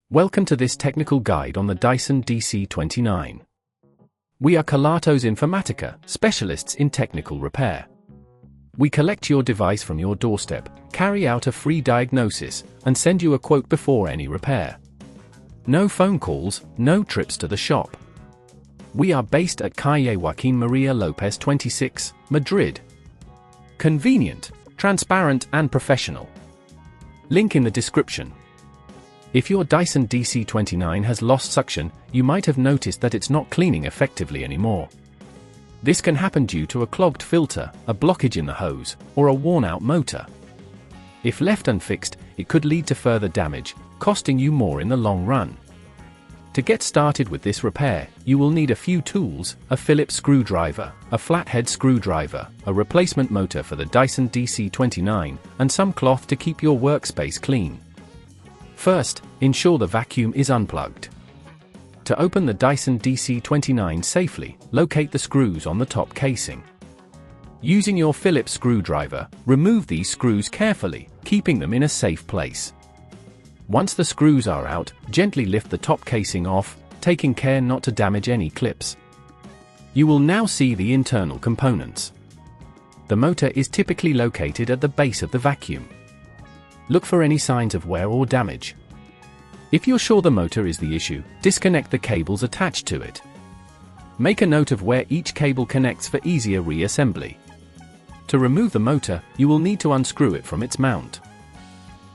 Welcome to this technical guide on the Dyson DC29. We are Kelatos Informatica, specialists in technical repair. We collect your device from your doorstep, carry out a free diagnosis, and send you a quote before any repair. No phone calls, no trips to the shop. We are based at Calle Joaquín María López 26, Madrid. Convenient, transparent and professional. Link in the description. If your Dyson DC29 has lost suction, you might have noticed that it's not cleaning effectively anymore. This can happen due to a clogged filter, a blockage in the hose, or a worn-out motor. If left unfixed, it could lead to further damage, costing you more in the long run. To get started with this repair, you will need a few tools: a Phillips screwdriver, a flathead screwdriver, a replacement motor for the Dyson DC29, and some cloth to keep your workspace clean. First, ensure the vacuum is unplugged. To open the Dyson DC29 safely, locate the screws on the top casing. Using your Phillips screwdriver, remove these screws carefully, keeping them in a safe place. Once the screws are out, gently lift the top casing off, taking care not to damage any clips. You will now see the internal components. The motor is typically located at the base of the vacuum. Look for any signs of wear or damage. If you're sure the motor is the issue, disconnect the cables attached to it. Make a note of where each cable connects for easier reassembly. To remove the motor, you will need to unscrew it from its mount.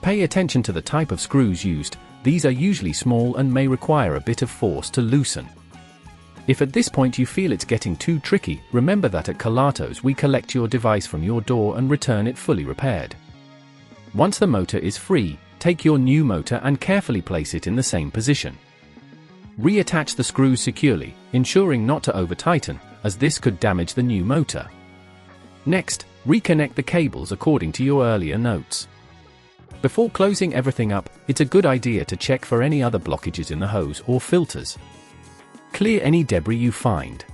Pay attention to the type of screws used. These are usually small and may require a bit of force to loosen. If at this point you feel it's getting too tricky, remember that at Kelatos we collect your device from your door and return it fully repaired. Once the motor is free, take your new motor and carefully place it in the same position. Reattach the screws securely, ensuring not to over-tighten, as this could damage the new motor. Next, reconnect the cables according to your earlier notes. Before closing everything up, it's a good idea to check for any other blockages in the hose or filters. Clear any debris you find.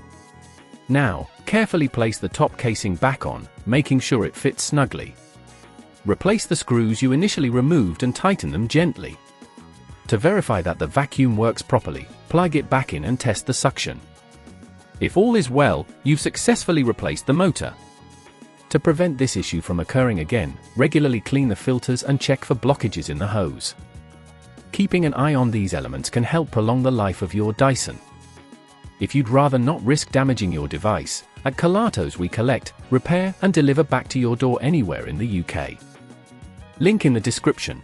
Now, carefully place the top casing back on, making sure it fits snugly. Replace the screws you initially removed and tighten them gently. To verify that the vacuum works properly, plug it back in and test the suction. If all is well, you've successfully replaced the motor. To prevent this issue from occurring again, regularly clean the filters and check for blockages in the hose. Keeping an eye on these elements can help prolong the life of your Dyson. If you'd rather not risk damaging your device, at Kelatos we collect, repair and deliver back to your door anywhere in the UK. Link in the description.